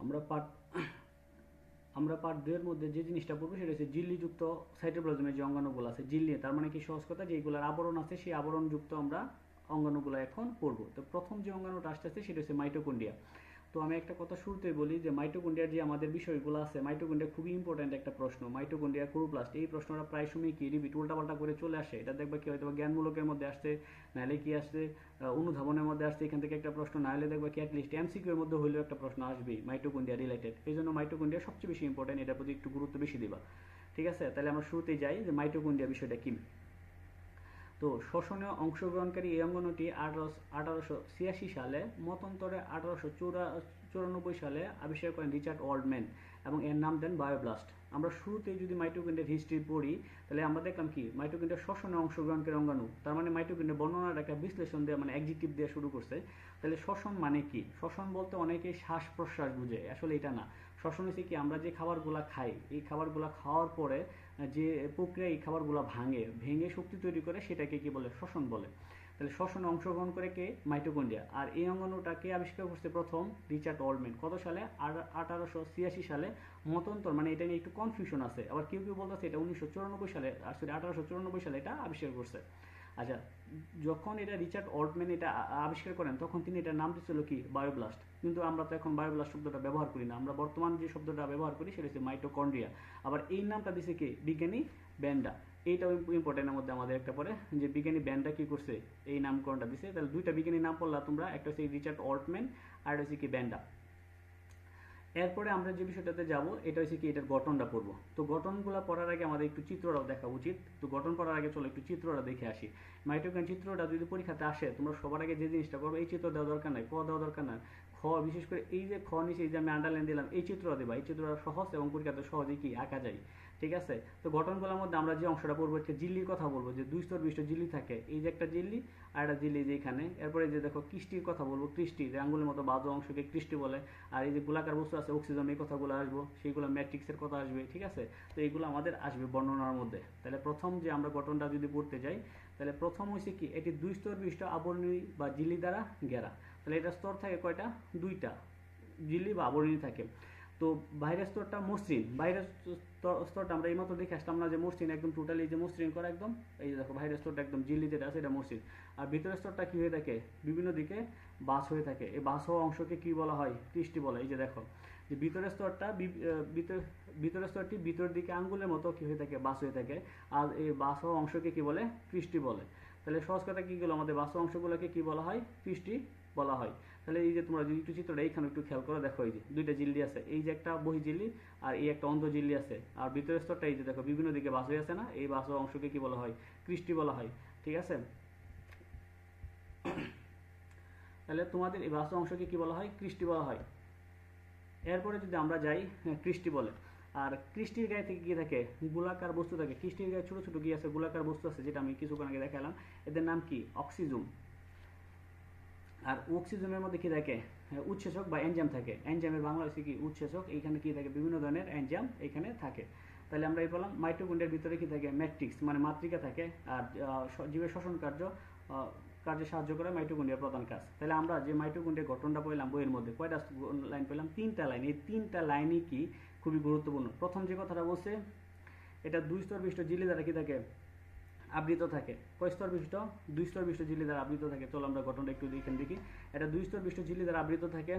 আমরা পার্ট আমরা পার্ট 2 এর মধ্যে যে জিনিসটা পড়বো সেটা হচ্ছে ঝিল্লিযুক্ত সাইটোপ্লাজমের যে অঙ্গাণুগুলো আছে, ঝিল্লি তার মানে কি সহজ কথা যেগুলোর আবরণ আছে সেই আবরণযুক্ত আমরা অঙ্গাণুগুলো এখন পড়বো। তো প্রথম যে অঙ্গাণুটা আসতেছে সেটা হচ্ছে মাইটোকন্ড্রিয়া। তো আমি একটা কথা শুরুতেই বলি যে মাইটোকন্ড্রিয়ার যে আমাদের বিষয়গুলো আছে, মাইটোকন্ড্রিয়া খুবই ইম্পর্ট্যান্ট একটা প্রশ্ন। মাইটোকন্ড্রিয়া ক্লোরোপ্লাস্ট, এই প্রশ্নটা প্রায় সময় কি রিপিট উল্টাপাল্টা করে চলে আসে। এটা দেখবা কি হয়তো জ্ঞানমূলকের মধ্যে আসছে, নাহলে কি আসছে অনুধাবনের মধ্যে আসছে, এখান থেকে একটা প্রশ্ন, নাহলে দেখবা কি অ্যাটলিস্ট এমসিকিউ এর মধ্যে হইলেও একটা প্রশ্ন আসবেই মাইটোকন্ড্রিয়া রিলেটেড। এই জন্য মাইটোকন্ড্রিয়া সবচেয়ে বেশি ইম্পর্ট্যান্ট, এটার প্রতি একটু গুরুত্ব বেশি দিবা। ঠিক আছে, তাহলে আমরা শুরুতেই যাই যে মাইটোকন্ড্রিয়া বিষয়টা কি। তো শ্বসনে অংশগ্রহণকারী এই অঙ্গাণুটি 1886 সালে, মতান্তরে 1894 সালে আবিষ্কার করেন রিচার্ড ওল্ডম্যান এবং এর নাম দেন বায়োব্লাস্ট। আমরা শুরুতেই যদি মাইটোকন্ড্রিয়ার হিস্ট্রি পড়ি তাহলে আমরা দেখলাম কি মাইটোকন্ড্রিয়া শ্বসনে অংশগ্রহণকারী অঙ্গাণু, তার মানে মাইটোকন্ড্রিয়া বর্ণনার একটা বিশ্লেষণ দিয়ে মানে অ্যাডজেক্টিভ দিয়ে শুরু করছে। তাহলে শ্বসন মানে কি? শ্বসন বলতে অনেকেই শ্বাস প্রশ্বাস বুঝে, আসলে এটা না। শ্বসন হচ্ছে কি আমরা যে খাবারগুলো খাই, এই খাবারগুলো খাওয়ার পরে যে প্রক্রিয়া এই খাবারগুলো ভেঙে শক্তি তৈরি করে সেটাকে কি বলে? শ্বসন বলে। তাহলে শ্বসনে অংশগ্রহণ করে কে? মাইটোকন্ড্রিয়া। আর এই অঙ্গাণুটাকে আবিষ্কার করছে প্রথম রিচার্ড ওল্ডম্যান। কত সালে? 1886 সালে। মতান্তর মানে এটা নিয়ে একটু কনফিউশন আছে, আবার কেউ কেউ বলতেছে এটা 1994 সালে, আসলে 1894 সালে এটা আবিষ্কার করছে। আচ্ছা, যখন এটা রিচার্ড ওল্ডম্যান এটা আবিষ্কার করেন তখন তিনি এটার নাম দিচ্ছিল কি? বায়োব্লাস্ট। কিন্তু আমরা তো এখন বায়োব্লাস্ট শব্দটা ব্যবহার করি না, আমরা বর্তমান যে শব্দটা ব্যবহার করি সেটা হচ্ছে মাইটোকন্ড্রিয়া। আবার এই নামটা দিছে কে? বিজ্ঞানী ব্যান্ডা। এইটাও ইম্পর্টেন্টের মধ্যে আমাদের একটা পরে যে বিজ্ঞানী ব্যান্ডা কি করছে এই নামকরণটা দিছে। তাহলে দুইটা বিজ্ঞানী নাম পড়লা তোমরা, একটা হচ্ছে রিচার্ড ওল্ডম্যান আর একটা হচ্ছে কি ব্যান্ডা। এরপরে আমরা যে বিষয়টাতে যাব এটা হচ্ছে কি এটার গঠনটা পড়বো। তো গঠনগুলো পড়ার আগে আমাদের একটু চিত্রটাও দেখা উচিত। তো গঠন পড়ার আগে চলো একটু চিত্রটা দেখে আসি। মাইটোকন্ড্রিয়ার চিত্রটা যদি পরীক্ষাতে আসে তোমরা সবার আগে যে জিনিসটা করবো, এই চিত্র দেওয়া দরকার নাই, ক দেওয়া দরকার নাই, খ, বিশেষ করে এই যে খ নিচে এই যে আমি আন্ডারলাইন দিলাম এই চিত্রটা দেবা। এই চিত্রটা সহজ এবং পরীক্ষাতে সহজেই কি আঁকা যায়। ঠিক আছে, তো গঠনগুলোর মধ্যে আমরা যে অংশটা পড়বো একটা ঝিল্লির কথা বলবো, যে 2 স্তর বিশিষ্ট ঝিল্লি থাকে, এই যে একটা ঝিল্লি আর একটা ঝিল্লি যে এখানে। এরপরে যে দেখো কৃষ্টির কথা বলবো, কৃষ্টি যে আঙ্গুলের মতো বাজু অংশকে কৃষ্টি বলে। আর এই যে গোলাকার বস্তু আছে অক্সিজেন, এই কথাগুলো আসবো, সেইগুলো ম্যাট্রিক্সের কথা আসবে। ঠিক আছে, তো এইগুলো আমাদের আসবে বর্ণনার মধ্যে। তাহলে প্রথম যে আমরা গঠনটা যদি পড়তে যাই তাহলে প্রথম হচ্ছে কি এটি 2 স্তর বিশিষ্ট আবরণী বা ঝিল্লি দ্বারা ঘেরা। তাহলে এটা স্তর থাকে কয়টা? 2টা ঝিল্লি বা আবরণী থাকে। তো বাইরের স্তরটা মসৃণ, বাইরের স্তরটা আমরা এইমাত্র দেখে আসলাম না যে মসৃণ, একদম টোটালি যে মসৃণ করা একদম। এই যে দেখো বাইরের স্তরটা একদম ঝিল্লি যেটা আছে এটা মসৃণ। আর ভিতরের স্তরটা কি হয়ে থাকে? বিভিন্ন দিকে বাস হয়ে থাকে। এই বাস হওয়া অংশকে কি বলা হয়? কৃষ্টি বলে। এই যে দেখো যে ভিতরের স্তরটা ভিতরের স্তরটি ভিতরের দিকে আঙ্গুলের মতো কি হয়ে থাকে? বাস হয়ে থাকে। আর এই বাস হওয়া অংশকে কি বলে? কৃষ্টি বলে। তাহলে সহজ কথা কি গেলো, আমাদের বাস হওয়া অংশগুলোকে কি বলা হয়? কৃষ্টি বলা হয়। তাহলে এই যে তোমরা যদি একটু চিত্রটা এইখানে একটু খেয়াল করে দেখো, এই যে 2টা ঝিল্লি আছে, এই যে একটা বহি ঝিল্লি আর এই একটা অন্ধ ঝিল্লি আছে। আর ভিতরের স্তরটা এই যে দেখো বিভিন্ন দিকে বাস হয়ে আছে না, এই বাস হওয়া অংশকে কি বলা হয়? কৃষ্টি বলা হয়। ঠিক আছে, তাহলে তোমাদের এই বাস হওয়া অংশকে কি বলা হয়? কৃষ্টি বলা হয়। এরপরে যদি আমরা যাই কৃষ্টি বলে। আর কৃষ্টির গায়ে থেকে কি থাকে? গোলাকার বস্তু থাকে। কৃষ্টির গায়ে ছোট ছোট কি আছে? গোলাকার বস্তু আছে, যেটা আমি কিছুক্ষণ আগে দেখালাম। এদের নাম কি? অক্সিজম। আর অক্সিজেনের মধ্যে কি থাকে? উৎসেচক বা এনজাইম থাকে। এনজাইমের বাংলা হচ্ছে কি? উৎসেচক। এইখানে কি থাকে? বিভিন্ন ধরনের এনজাইম এখানে থাকে। তাহলে আমরা এই বললাম মাইটোকন্ড্রিয়ার ভিতরে কি থাকে? ম্যাট্রিক্স মানে মাতৃকা থাকে। আর জীবের শ্বসন কার্যে সাহায্য করে মাইটোকন্ড্রিয়ার প্রধান কাজ। তাহলে আমরা যে মাইটোকন্ড্রিয়ার গঠনটা পেলাম বইয়ের মধ্যে, কয়টা লাইন পেলাম? 3টা লাইন। এই 3টা লাইনই কি খুবই গুরুত্বপূর্ণ। প্রথম যে কথাটা বলছে এটা 2 স্তর বিশিষ্ট ঝিল্লি দ্বারা কি থাকে? আবৃত থাকে। কয় স্তর বিশিষ্ট? 2 স্তর বিশিষ্ট ঝিল্লি দ্বারা আবৃত থাকে। চলো আমরা গঠনটা একটু এখানে দেখি। এটা 2 স্তর বিশিষ্ট ঝিল্লি দ্বারা আবৃত থাকে।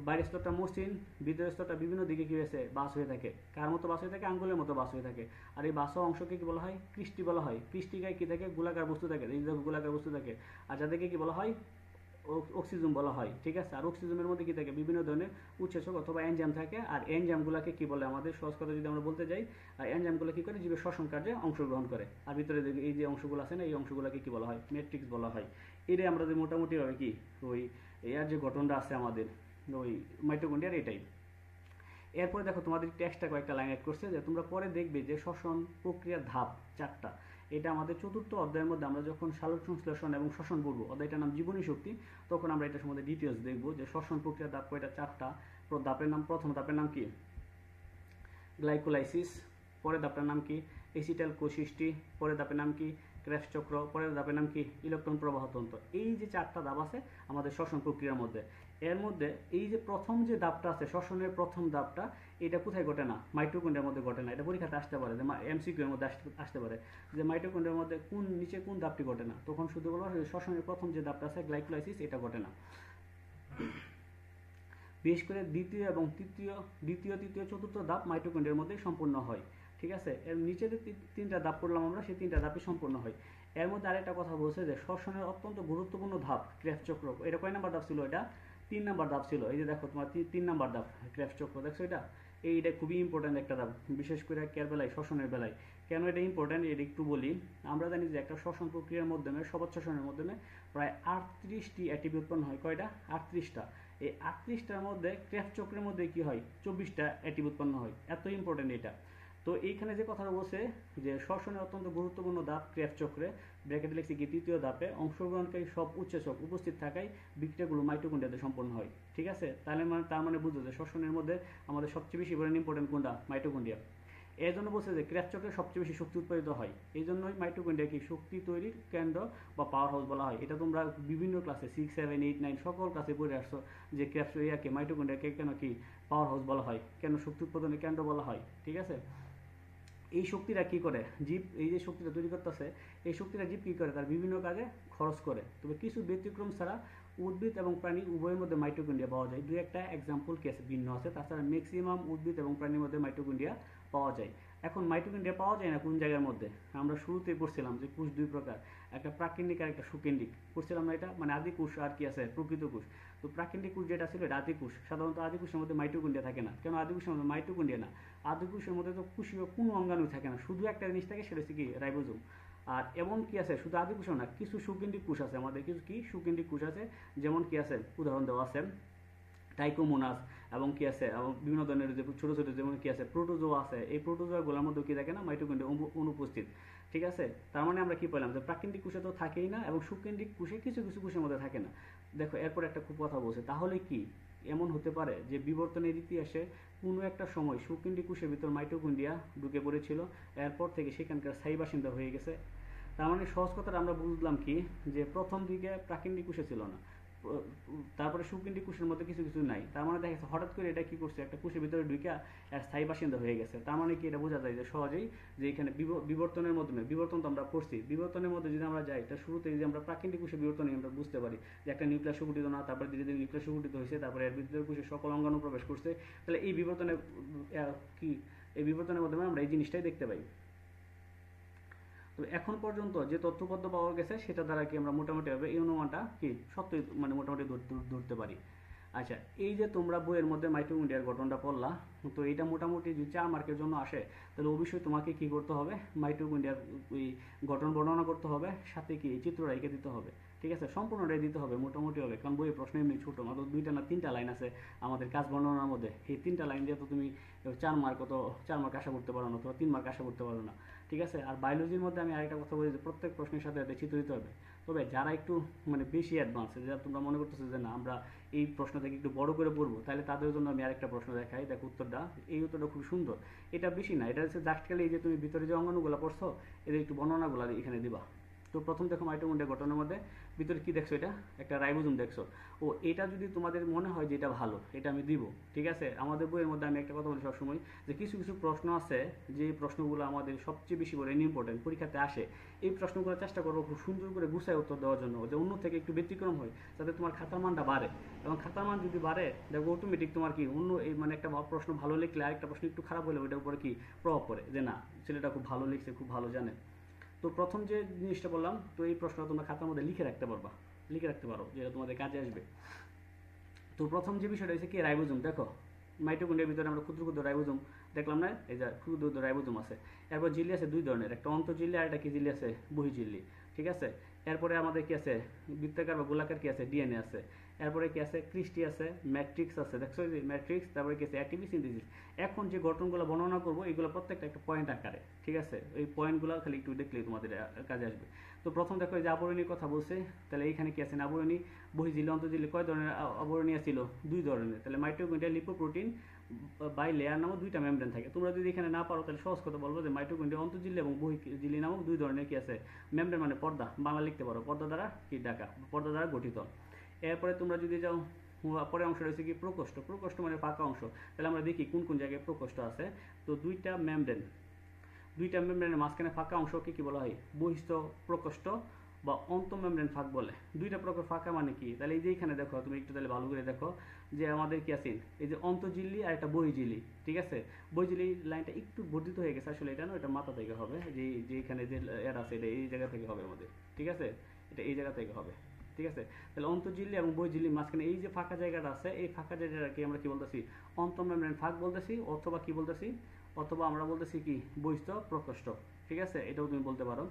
বাইরের স্তরটা মসৃণ, ভিতরের স্তরটা বিভিন্ন দিকে কি হয়েছে? বাস হয়ে থাকে। কার মতো বাস হয়ে থাকে? আঙ্গুলের মতো বাস হয়ে থাকে। আর এই বাস হওয়া অংশকে কি বলা হয়? কৃষ্টি বলা হয়। কৃষ্টি গায়ে কি থাকে? গোলাকার বস্তু থাকে। এই গোলাকার বস্তু থাকে। আর যাদেরকে কি বলা হয়? অক্সিজেন বলা হয়। ঠিক আছে, আর অক্সিজেনের মধ্যে কি থাকে? বিভিন্ন ধরনের উৎসেচক অথবা এনজাইম থাকে। আর এনজাইমগুলোকে কি বলে? আমাদের সহজ কথা যদি আমরা বলতে যাই, এনজাইমগুলো কি করে? জীবের শ্বসন কার্যে অংশগ্রহণ করে। আর ভিতরে এই যে অংশগুলো আছে না, এই অংশগুলোকে কি বলা হয়? ম্যাট্রিক্স বলা হয়। এটাই আমরা মোটামুটি ভাবে কি ওই এর যে গঠনটা আছে আমাদের ওই মাইটোকন্ড্রিয়ার, এটাই। এরপরে দেখো তোমাদের টেক্সটটা কয়েকটা লাইন অ্যাড করছে, যে তোমরা পরে দেখবে যে শ্বসন প্রক্রিয়ার ধাপ 4টা। এটা আমাদের 4র্থ অধ্যায়ের মধ্যে আমরা যখন সালোক সংশ্লেষণ এবং শ্বসন পড়বো, অধ্যায়টার নাম জীবনী শক্তি, তখন আমরা এটা সম্বন্ধে ডিটেলস দেখবো যে শ্বসন প্রক্রিয়ার ধাপ কয়টা? 4টা। ধাপের নাম, প্রথম ধাপের নাম কি? গ্লাইকোলাইসিস। পরের ধাপটার নাম কি? এসিটাইল কোসিস্টি। পরের ধাপের নাম কি? ক্রেবস চক্র। পরের ধাপের নাম কি? ইলেকট্রন প্রবাহ তন্ত্র। এই যে 4টা ধাপ আছে আমাদের শ্বসন প্রক্রিয়ার মধ্যে, এর মধ্যে এই যে প্রথম যে ধাপটা আছে, শ্বসনের প্রথম ধাপটা, এটা কোথায় ঘটে না? মাইটোকন্ড্রিয়ার মধ্যে ঘটে না। এটা পরীক্ষাতে আসতে পারে, যে এমসিকিউ এর মধ্যে আসতে পারে যে মাইটোকন্ড্রিয়ার মধ্যে নিচে কোন ধাপটি ঘটে না। তখন শুধু বলবো শ্বসনের প্রথম যে ধাপটা আছে গ্লাইকোলাইসিস, এটা ঘটে না। বিশেষ করে দ্বিতীয়, তৃতীয়, চতুর্থ ধাপ মাইটোকন্ড্রিয়ার মধ্যে সম্পূর্ণ হয়। ঠিক আছে, এর নিচে যে তিনটা ধাপ করলাম আমরা, সেই তিনটা ধাপই সম্পূর্ণ হয়। এর মধ্যে আরেকটা কথা বলছে যে শ্বসনের অত্যন্ত গুরুত্বপূর্ণ ধাপ ক্রেবস চক্র। এটা কয় নাম্বার ধাপ ছিল? এটা 3 নাম্বার ধাপ ছিল। এই যে দেখো তোমার 3 নাম্বার ধাপ ক্রেবস চক্র, দেখছো এইটা খুবই ইম্পর্টেন্ট একটা ধাপ, বিশেষ করে কেয়ার বেলায়, শ্বসনের বেলায়। কেন এটা ইম্পর্টেন্ট এটা একটু বলি। আমরা জানি যে একটা শ্বসন প্রক্রিয়ার মাধ্যমে, সবজ শ্বসনের মাধ্যমে প্রায় 38টি অ্যাটিপি উৎপন্ন হয়। কয়টা? 38টা। এই 38টার মধ্যে ক্রেবস চক্রের মধ্যে কি হয়? 24টা অ্যাটিপি উৎপন্ন হয়। এত ইম্পর্টেন্ট এটা। তো এইখানে যে কথাটা বলছে যে শ্বসনের অত্যন্ত গুরুত্বপূর্ণ ধাপ ক্রেবস চক্রে, ব্র্যাকেটে লিখছি কি তৃতীয় ধাপে অংশগ্রহণকারী সব উৎসেচক উপস্থিত থাকায় বিক্রিয়াগুলো মাইটোকন্ড্রিয়াতে সম্পন্ন হয়। ঠিক আছে, তার মানে বুঝো যে শ্বসনের মধ্যে আমাদের সবচেয়ে বেশি পরিমাণ ইম্পর্টেন্ট কোনটা? মাইটোকন্ড্রিয়া। এই জন্য বলছে যে ক্রেবস চক্রে সবচেয়ে বেশি শক্তি উৎপাদিত হয়। এই জন্যই মাইটোকন্ড্রিয়া কি শক্তি তৈরির কেন্দ্র বা পাওয়ার হাউস বলা হয়। এটা তোমরা বিভিন্ন ক্লাসে 6, 7, 8, 9 সকল ক্লাসে পড়ে আসছো যে ক্রেবস ইয়াকে, মাইটোকন্ড্রিয়াকে কেন কি পাওয়ার হাউস বলা হয়, কেন শক্তি উৎপাদনের কেন্দ্র বলা হয়। ঠিক আছে, এই শক্তিটা কি করে জীব, এই যে শক্তিটা তৈরি করতেছে, এই শক্তিটা জীব কি করে? তার বিভিন্ন কাজে খরচ করে। তবে কিছু ব্যতিক্রম ছাড়া উদ্ভিদ এবং প্রাণী উভয়ের মধ্যে মাইটোকন্ড্রিয়া পাওয়া যায়। দুই একটা এক্সাম্পল কেস ভিন্ন আছে, তাছাড়া ম্যাক্সিমাম উদ্ভিদ এবং প্রাণীর মধ্যে মাইটোকন্ড্রিয়া পাওয়া যায়। এখন মাইটোকন্ড্রিয়া পাওয়া যায় না কোন জায়গার মধ্যে? আমরা শুরুতেই পড়ছিলাম যে কোষ দুই প্রকার, একটা প্রাকৃতিক আর একটা সুকেন্দ্রিক। পড়ছিলাম না এটা? মানে আদি কোষ আর কি আছে প্রকৃত কোষ। তো প্রাকৃতিক কোষ যেটা ছিল এটা আদি কোষ। সাধারণত আদি কোষের মধ্যে মাইটোকন্ড্রিয়া থাকে না। কেন আদি কোষের মধ্যে মাইটোকন্ড্রিয়া না? আদি কোষের মধ্যে তো কোষীয় কোনো অঙ্গাণু থাকে না, শুধু একটা জিনিস থাকে, সেটা হচ্ছে কি রাইবোজোম। আর এমন কি আছে, শুধু আদি কোষ না, কিছু সুকেন্দ্রিক কোষ আছে আমাদের, কিছু কি সুকেন্দ্রিক কোষ আছে। যেমন কি আছে, উদাহরণ দেওয়া আছে টাইকোমোনাস, এবং কি আছে বিভিন্ন ধরনের যে ছোট ছোট যেমন কি আছে প্রোটোজোয়া আছে। এই প্রোটোজোয়াগুলোর মধ্যে কি থাকে না? মাইটোকন্ড্রিয়া অনুপস্থিত। ঠিক আছে, তার মানে আমরা কি পেলাম যে প্রাকৃতিক কোষে তো থাকেই না, এবং সুকেন্দ্রিক কোষে কিছু কিছু কোষের মধ্যে থাকে না। দেখো এরপর একটা খুব কথা বলছে, তাহলে কি এমন হতে পারে যে বিবর্তনের ইতিহাসে কোনো একটা সময় সুকেন্দ্রিক কোষের ভিতর মাইটোকন্ড্রিয়া ঢুকে পড়েছিল, এরপর থেকে সেখানকার স্থায়ী বাসিন্দা হয়ে গেছে? তার মানে সহজ কথাটা আমরা বুঝলাম কি, যে প্রথম দিকে প্রাকৃতিক কোষে ছিল না, তারপরে সুকেন্দ্রিক কোষের মধ্যে কিছু কিছু নাই। তার মানে দেখা যাচ্ছে হঠাৎ করে এটা কি করছে, একটা কোষের ভিতরে ঢুকে স্থায়ী বাসিন্দা হয়ে গেছে। তার মানে কি এটা বোঝা যায় যে সহজেই যে এখানে বিবর্তনের মাধ্যমে, বিবর্তন তো আমরা পড়ছি, বিবর্তনের মধ্যে যদি আমরা যাই, এটা শুরুতে যদি আমরা প্রাকৃতিক কোষের বিবর্তন আমরা বুঝতে পারি যে একটা নিউক্লিয়াস সংগঠিত না, তারপরে ধীরে ধীরে নিউক্লিয়াস সংগঠিত হয়েছে, তারপরে এর ভিতরে কোষের সকল অঙ্গাণু প্রবেশ করছে। তাহলে এই বিবর্তনের কি, এই বিবর্তনের মাধ্যমে আমরা এই জিনিসটাই দেখতে পাই। তো এখন পর্যন্ত যে তথ্যপত্র পাওয়া গেছে সেটা দ্বারা কি আমরা মোটামুটিভাবে এই অনুমানটা কি সত্যি মানে মোটামুটি ধরতে পারি। আচ্ছা, এই যে তোমরা বইয়ের মধ্যে মাইটোকন্ড্রিয়ার গঠনটা পড়লা, তো এটা মোটামুটি যদি 4 মার্কের জন্য আসে, তাহলে অবশ্যই তোমাকে কি করতে হবে? মাইটোকন্ড্রিয়ার ওই গঠন বর্ণনা করতে হবে, সাথে কি চিত্রটা এঁকে দিতে হবে। ঠিক আছে, সম্পূর্ণটাই দিতে হবে মোটামুটি হবে, কারণ বইয়ের প্রশ্ন এমনি ছোটো, মাত্র 2টা না 3টা লাইন আছে আমাদের কাজ বর্ণনার মধ্যে। এই 3টা লাইন দিয়ে তো তুমি 4 মার্ক আশা করতে পারো না, অথবা 3 মার্ক আশা করতে পারো না। ঠিক আছে, আর বায়োলজির মধ্যে আমি আরেকটা কথা বলি যে প্রত্যেক প্রশ্নের সাথে চিত্র দিতে হবে। তবে যারা একটু মানে বেশি অ্যাডভান্স, যারা তোমরা মনে করতেছো যে না আমরা এই প্রশ্ন থেকে একটু বড় করে পড়বো, তাহলে তাদের জন্য আমি আরেকটা প্রশ্ন দেখাই। দেখো উত্তরটা, এই উত্তরটা খুব সুন্দর। এটা বেশি না, এটা হচ্ছে জাস্ট খালি এই যে তুমি ভিতরে যে অঙ্গাণুগুলো পড়ছো এদের একটু বর্ণনাগুলো এখানে দিবা। তো প্রথম দেখো মাইটোকন্ড্রিয়া গঠনের মধ্যে ভিতরে কি দেখছো? এটা একটা রাইবোজোম দেখছো। ও এটা যদি তোমাদের মনে হয় যে এটা ভালো, এটা আমি দিব। ঠিক আছে, আমাদের বইয়ের মধ্যে আমি একটা কথা বলি সবসময় যে কিছু কিছু প্রশ্ন আছে যে প্রশ্নগুলো আমাদের সবচেয়ে বেশি করে ইম্পর্টেন্ট, পরীক্ষাতে আসে। এই প্রশ্নগুলো চেষ্টা করবো খুব সুন্দর করে গুছায় উত্তর দেওয়ার জন্য, যে অন্য থেকে একটু ব্যতিক্রম হয়, যাতে তোমার খাতার মানটা বাড়ে। এবং খাতার মান যদি বাড়ে, দেখো অটোমেটিক তোমার কি অন্য এই মানে একটা প্রশ্ন ভালো লিখলে আরেকটা প্রশ্ন একটু খারাপ হলে ওইটার উপরে কি প্রভাব পড়ে, যে না ছেলেটা খুব ভালো লিখছে, খুব ভালো জানে। তো প্রথম যে জিনিসটা বললাম, তো এই প্রশ্নটা তোমরা খাতার মধ্যে লিখে রাখতে পারো, যেটা তোমাদের কাজে আসবে। তো প্রথম যে বিষয়টা হচ্ছে কি রাইবোজোম। দেখো মাইটোকন্ড্রিয়ার ভিতরে আমরা ক্ষুদ্র ক্ষুদ্র রাইবোজোম দেখলাম না, এই যে ক্ষুদ্র ক্ষুদ্র রাইবোজোম আছে। এরপর ঝিল্লি আছে 2 ধরনের, একটা অন্তঃঝিল্লি আর একটা কি ঝিল্লি আছে, বহিঃঝিল্লি। ঠিক আছে, এরপরে আমাদের কি আছে, বৃত্তাকার বা গোলাকার কি আছে, ডিএনএ আছে। এরপরে কি আছে, ক্রিস্টি আছে, ম্যাট্রিক্স আছে, দেখছো যে ম্যাট্রিক্স। তারপরে কি আছে, অ্যাটিপি সিনথেসিস। এখন যে গঠনগুলো বর্ণনা করবো এগুলো প্রত্যেকটা একটা পয়েন্ট আকারে। ঠিক আছে, এই পয়েন্টগুলো খালি একটু দেখলেই তোমাদের কাজে আসবে। তো প্রথম দেখো যে আবরণীর কথা বলছে, তাহলে এইখানে কি আছে, আবরণী, বহিঃঝিল্লি, অন্তঃঝিল্লি কয় ধরনের আবরণী ছিল? 2 ধরনের। তাহলে মাইটোকন্ড্রিয়া লিপোপ্রোটিন বাই লেয়ার নামক 2টা মেমব্রেন থাকে। তোমরা যদি এখানে না পারো তাহলে সহজ কথা বলবো যে মাইটোকন্ড্রিয়া অন্তঃঝিল্লি এবং বহিঃঝিল্লি নামক 2 ধরনের কি আছে মেমব্রেন, মানে পর্দা, বাংলা লিখতে পারো পর্দা দ্বারা কি ঢাকা, পর্দা দ্বারা গঠিত। এরপরে তোমরা যদি যাও পরের অংশ রয়েছে কি প্রকোষ্ঠ। প্রকোষ্ঠ মানে ফাঁকা অংশ। তাহলে আমরা দেখি কোন কোন জায়গায় প্রকোষ্ঠ আছে। তো দুইটা মেমব্রেনের মাঝখানে ফাঁকা অংশকে কি বলা হয়? বহিস্থ প্রকোষ্ঠ বা অন্তঃমেমব্রেন ফাঁক বলে। দুইটা প্রকার ফাঁকা মানে কি? তাহলে এই যে এখানে দেখো, তুমি একটু তাহলে ভালো করে দেখো যে আমাদের কি আছে, এই যে অন্তঃঝিল্লি আর একটা বহিঃঝিল্লি, ঠিক আছে? বহিঃঝিল্লি লাইনটা একটু বর্ধিত হয়ে গেছে, আসলে এটা না, এটা মাথা থেকে হবে, যে এখানে যে এর আছে এটা এই জায়গা থেকে হবে আমাদের, ঠিক আছে? এটা এই জায়গা থেকে হবে, ঠিক আছে? তাহলে অন্তঃঝিল্লি এবং বহিঃঝিল্লির মাঝখানে এই যে ফাঁকা জায়গাটা আছে, এই ফাঁকা জায়গাটাকে আমরা কি বলতেছি? অন্তঃমেমব্রেন ফাঁক বলতেছি, অথবা কি বলতেছি? অথবা আমরা বলতেছি কি? বহিস্থ প্রকোষ্ঠ, ঠিক আছে? এটাও তুমি বলতে পারো।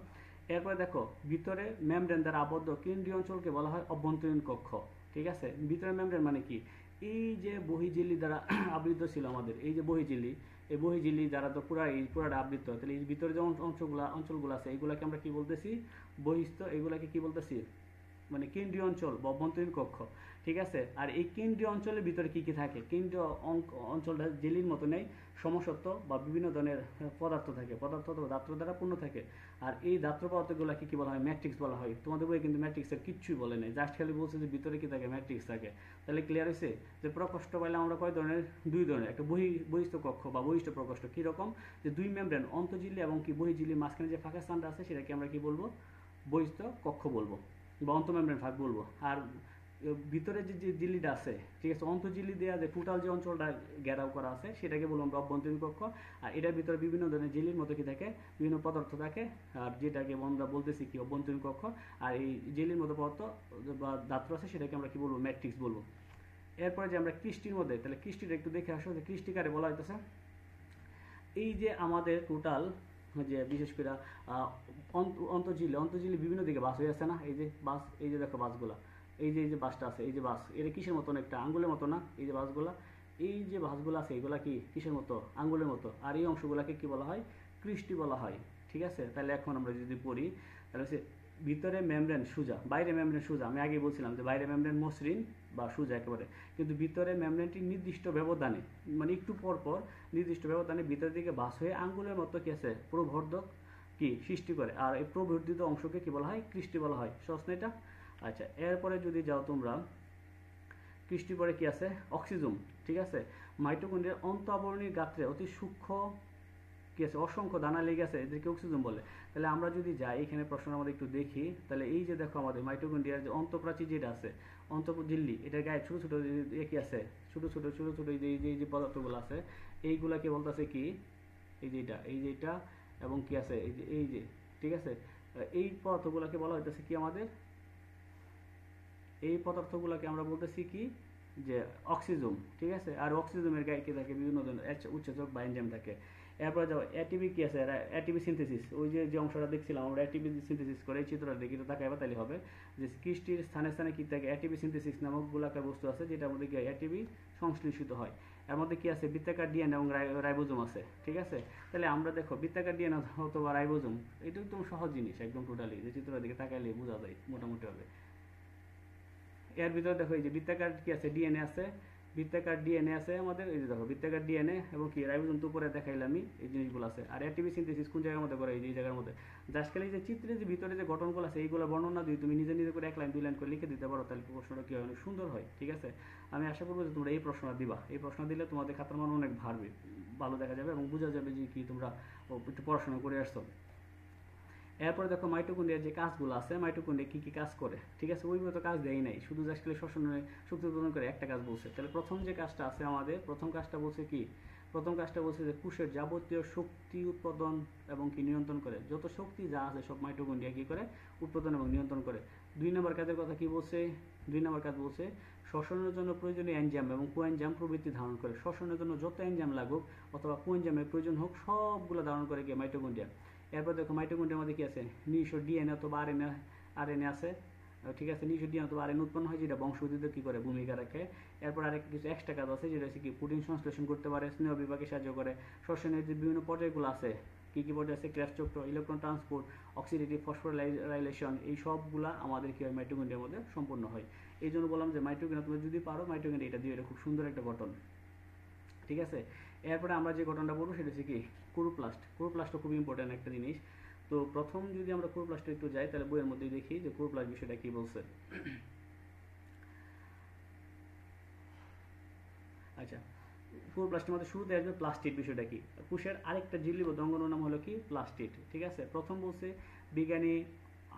এরপরে দেখো, ভিতরে মেমব্রেন দ্বারা আবদ্ধ কেন্দ্রীয় অঞ্চলকে বলা হয় অভ্যন্তরীণ কক্ষ, ঠিক আছে? ভিতরে মেমব্রেন মানে কি? এই যে বহিঃঝিল্লি দ্বারা আবৃত ছিল আমাদের, এই যে বহিঃঝিল্লি, এই বহিঃঝিল্লি দ্বারা তো পুরাটা আবৃত। তাহলে এই ভিতরে যে অঞ্চলগুলো আছে, এইগুলাকে আমরা কি বলতেছি? বহিস্থ। এগুলাকে কি বলতেছি? মানে কেন্দ্রীয় অঞ্চল বা অভ্যন্তরীণ কক্ষ, ঠিক আছে? আর এই কেন্দ্রীয় অঞ্চলের ভিতরে কি কি থাকে? কেন্দ্রীয় অঞ্চলটা জেলির মতো নেই, সমসত্ব বা বিভিন্ন ধরনের পদার্থ থাকে, পদার্থ অথবা ধাত্র দ্বারা পূর্ণ থাকে। আর এই ধাত্র পদার্থগুলোকে কি বলা হয়? ম্যাট্রিক্স বলা হয়। তোমাদের বইয়ে কিন্তু ম্যাট্রিক্সের কিচ্ছুই বলে নেই, জাস্ট খালি বলছে যে ভিতরে কি থাকে? ম্যাট্রিক্স থাকে। তাহলে ক্লিয়ার হয়েছে যে প্রকোষ্ঠ পাইলে আমরা কয় ধরনের? দুই ধরনের। একটা বহিস্থ কক্ষ বা বহিষ্ঠ প্রকোষ্ঠ। কীরকম? যে দুই মেমব্রেন, অন্তঃঝিল্লি এবং কি বহিঃঝিল্লির মাঝখানে যে ফাঁকা স্থানটা আছে, সেটাকে আমরা কি বলবো? বহিস্থ কক্ষ বলবো বা অন্তঃমেমব্রেন ফাঁক বলবো। আর ভিতরে যে ঝিল্লিটা আছে, ঠিক আছে, অন্তঃঝিল্লি দেওয়া যে টোটাল যে অঞ্চলটা ঘেরাও করা আছে, সেটাকে বলবো আমরা অভ্যন্তরীণ কক্ষ। আর এটার ভিতরে বিভিন্ন ধরনের ঝিল্লির মতো কি থাকে? বিভিন্ন পদার্থ থাকে, আর যেটাকে আমরা বলতেছি কি? অভ্যন্তরীণ কক্ষ। আর এই ঝিল্লির মতো পদার্থ বা ধাত্র আছে, সেটাকে আমরা কি বলবো? ম্যাট্রিক্স বলবো। এরপরে যে আমরা কৃষ্টির মধ্যে, তাহলে কৃষ্টিটা একটু দেখে আসো যে কৃষ্টি কারে বলা হইতেছে। এই যে আমাদের টোটাল যে বিশেষ করে অন্তঃঝিল্লি বিভিন্ন দিকে বাস হয়ে আছে না? এই যে বাস, এই যে দেখো বাসগুলা, এই যে বাসটা আছে, এই যে বাস, এটা কিসের মতন? একটা আঙ্গুলের মতো না? এই যে বাসগুলা, এই যে বাসগুলো আছে, এগুলা কি কিসের মতো? আঙ্গুলের মতো। আর এই অংশগুলাকে কি বলা হয়? কৃষ্টি বলা হয়, ঠিক আছে? তাহলে এখন আমরা যদি পড়ি, তাহলে হচ্ছে ভিতরে মেমব্রেন সোজা, বাইরে মেমব্রেন সোজা। আমি আগেই বলছিলাম যে বাইরে মেমব্রেন মসৃণ বা সোজা একেবারে, কিন্তু ভিতরে মেমব্রেনটি নির্দিষ্ট ব্যবধানে, মানে একটু পর পর নির্দিষ্ট ব্যবধানে ভিতরের দিকে বাস হয়ে আঙ্গুলের মতো কি আছে? প্রবর্ধক কি সৃষ্টি করে। আর এই প্রবর্ধিত অংশকে কি বলা হয়? কৃষ্টি বলা হয়। সহজ না এটা? আচ্ছা, এরপরে যদি যাও তোমরা, কৃষ্টির পরে কি আছে? অক্সিজম, ঠিক আছে? মাইটোকন্ড্রিয়ার অন্ত আবরণীর গাত্রে অতি সূক্ষ্ম কি আছে? অসংখ্য দানা লেগে আছে, এদেরকে অক্সিজম বলে। তাহলে আমরা যদি যাই এখানে প্রশ্ন আমাদের একটু দেখি, তাহলে এই যে দেখো আমাদের মাইটোকন্ড্রিয়ার যে অন্তঃপ্রাচীর যেটা আছে, অন্তঃঝিল্লি, এটার গায়ে ছোট ছোট কি আছে? ছোট ছোট এই যে পদার্থগুলো আছে, এইগুলাকে বলতেছে কি? এই যে এটা এবং কি আছে? এই যে ঠিক আছে, এই পদার্থগুলোকে বলা হইতেছে কি আমাদের? এই পদার্থগুলোকে আমরা বলতেছি কি? যে অক্সিজম, ঠিক আছে? আর অক্সিজমের গায়ে কি থাকে? বিভিন্ন ধরনের উৎসেচক বা এনজাইম থাকে। এরপরে যাও এটিপি কি আছে? এটিপি সিনথেসিস, ওই যে অংশটা দেখছিলাম আমরা, এটিপি সিনথেসিস করে, এই চিত্রটা দেখি তো তাকাইবা, তাহলে হবে যে কৃষ্টির স্থানে স্থানে কি থাকে? এটিপি সিনথেসিস নামক গোলাকার বস্তু আছে, যেটার মধ্যে কি এটিপি সংশ্লেষিত হয়। এর মধ্যে কি আছে? বৃত্তাকার ডিএনএ এবং রাইবোজোম আছে, ঠিক আছে? তাহলে আমরা দেখো বৃত্তাকার ডিএনএ অথবা রাইবোজোম, এটা একদম সহজ জিনিস, একদম টোটালি, যে চিত্রটার দিকে তাকাইলে বোঝা যায় মোটামুটি হবে। এর ভিতরে দেখো এই যে বৃত্তাকার কি আছে? ডিএনএ আছে, বৃত্তাকার ডিএনএ আছে আমাদের, এই যে দেখো বৃত্তাকার ডিএনএ এবং কি রাইবোজোম তো উপরে দেখাইলাম আমি, এই জিনিসগুলো আছে। আর এটিপি সিনথেসিস কোন জায়গার মধ্যে করে? এই যে এই জায়গার মধ্যে। জাস্ট খালি যে চিত্রে যে ভিতরে যে গঠনগুলো আছে, এইগুলো বর্ণনা দিয়ে তুমি নিজে নিজে করে 1 লাইন 2 লাইন করে লিখে দিতে পারো, তাহলে প্রশ্নটা কি হয়? অনেক সুন্দর হয়, ঠিক আছে? আমি আশা করবো যে তোমরা এই প্রশ্নটা দিবা। এই প্রশ্ন দিলে তোমাদের খাতার মান অনেক ভালো দেখা যাবে এবং বোঝা যাবে যে কি তোমরা একটু পড়াশোনা করে আসছো। এরপরে দেখো মাইটোকন্ড্রিয়ার যে কাজগুলো আছে, মাইটোকন্ড্রিয়া কি কি কাজ করে, ঠিক আছে? ওইভাবে তো কাজ দেয় নাই, শুধু জাস্ট খালি শ্বসনে শক্তি উৎপাদন করে একটা কাজ বলছে। তাহলে প্রথম যে কাজটা আছে আমাদের, প্রথম কাজটা বলছে কি? প্রথম কাজটা বলছে যে কোষের যাবতীয় শক্তি উৎপাদন এবং কি নিয়ন্ত্রণ করে। যত শক্তি যা আছে সব মাইটোকন্ড্রিয়া কি করে? উৎপাদন এবং নিয়ন্ত্রণ করে। 2 নম্বর কাজের কথা কি বলছে? 2 নম্বর কাজ বলছে শ্বসনের জন্য প্রয়োজনীয় এনজাইম এবং কোএনজাইম প্রবৃত্তি ধারণ করে। শ্বসনের জন্য যত এনজাইম লাগুক অথবা কোএনজাইমের প্রয়োজন হোক, সবগুলো ধারণ করে কি? মাইটোকন্ড্রিয়া। এরপর দেখো মাইটোকন্ড্রিয়ার মধ্যে কি আছে? নিজস্ব ডিএনএ অথবা আরএনএ আছে, ঠিক আছে? নিজস্ব ডিএনএ অথবা আরএনএ উৎপন্ন হয়, যেটা বংশবৃদ্ধিতে কি করে? ভূমিকা রাখে। এরপর আরেক কিছু এক্সট্রা কাজ আছে, যেটা হচ্ছে কি? প্রোটিন সংশ্লেষণ করতে পারে, স্নেহ বিভাগে সাহায্য করে। শ্বসনের যে বিভিন্ন পর্যায়গুলো আছে, কি কি পর্যায়ে আছে? ক্র্যাশ চক্র, ইলেকট্রন ট্রান্সপোর্ট, অক্সিডেটিভ ফসফোরাইলেশন, এই সবগুলা আমাদের কি হয়? মাইটোকন্ড্রিয়ার মধ্যে সম্পন্ন হয়। এই জন্য বললাম যে মাইটোকন্ড্রিয়া তুমি যদি পারো, মাইটোকন্ড্রিয়া এটা দিয়ে, এটা খুব সুন্দর একটা গঠন, ঠিক আছে? এরপরে আমরা যে ঘটনাটা বলবো সেটা হচ্ছে কি? ক্লোরোপ্লাস্ট। ক্লোরোপ্লাস্টও খুব ইম্পর্টেন্ট একটা জিনিস। তো প্রথম যদি আমরা ক্লোরোপ্লাস্টে একটু যাই, তাহলে বইয়ের মধ্যেই দেখি যে ক্লোরোপ্লাস্ট বিষয়টা কি বলছে। আচ্ছা, ক্লোরোপ্লাস্টের মধ্যে শুরুতে আসবে প্লাস্টিড। বিষয়টা কি? কোষের আরেকটা ঝিল্লিবদ্ধ অঙ্গাণুর নাম হলো কি? প্লাস্টিড। ঠিক আছে, প্রথম বলছে বিজ্ঞানী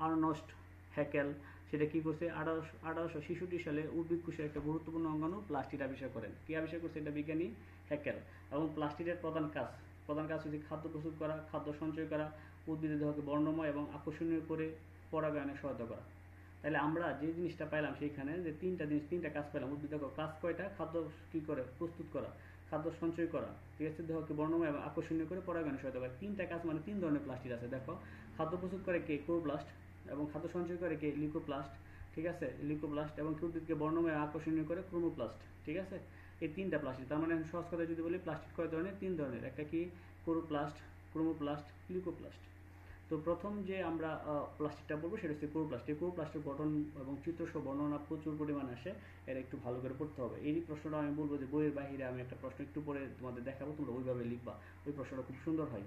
আর্নস্ট হ্যাকেল, সেটা কি করছে 1866 সালে উদ্ভিদ কোষের একটা গুরুত্বপূর্ণ অঙ্গাণু প্লাস্টিড আবিষ্কার করেন। কি আবিষ্কার করছে? এটা বিজ্ঞানী হ্যাকেল। এবং প্লাস্টিডের প্রধান কাজ হচ্ছে খাদ্য প্রস্তুত করা, খাদ্য সঞ্চয় করা, উদ্ভিদের দেহকে বর্ণময় এবং আকর্ষণীয় করে পরাগায়নে সহায়তা করা। তাহলে আমরা যে জিনিসটা পাইলাম সেইখানে, যে তিনটা কাজ পেলাম। উদ্ভিদ দেখো কাজ কয়টা? খাদ্য কি করে প্রস্তুত করা, খাদ্য সঞ্চয় করা, ঠিক আছে, দেহকে বর্ণময় এবং আকর্ষণীয় করে পরাগায়নে সহায়তা করা। তিনটা কাজ মানে তিন ধরনের প্লাস্টিড আছে। দেখো, খাদ্য প্রস্তুত করে কে? ক্লোরোপ্লাস্ট। এবং খাদ্য সঞ্চয় করে কে? লিউকোপ্লাস্ট। ঠিক আছে, লিউকোপ্লাস্ট। এবং উদ্ভিদকে বর্ণময় আকর্ষণীয় করে ক্রোমোপ্লাস্ট। ঠিক আছে, এই তিনটা প্লাস্টিড। তার মানে সহজ কথা যদি বলি, প্লাস্টিড কয় ধরনের? তিন ধরনের। একটা কি? Chloroplast, chromoplast, leucoplast. তো প্রথম যে আমরা প্লাস্টিকটা বলবো সেটা হচ্ছে ক্লোরোপ্লাস্ট। এই ক্লোরোপ্লাস্টের গঠন এবং চিত্রসহ বর্ণনা প্রচুর পরিমাণে আসে, এটা একটু ভালো করে পড়তে হবে। এই প্রশ্নটা আমি বলবো যে বইয়ের বাইরে আমি একটা প্রশ্ন একটু পরে তোমাদের দেখাবো, তোমরা ওইভাবে লিখবা, ওই প্রশ্নটা খুব সুন্দর হয়।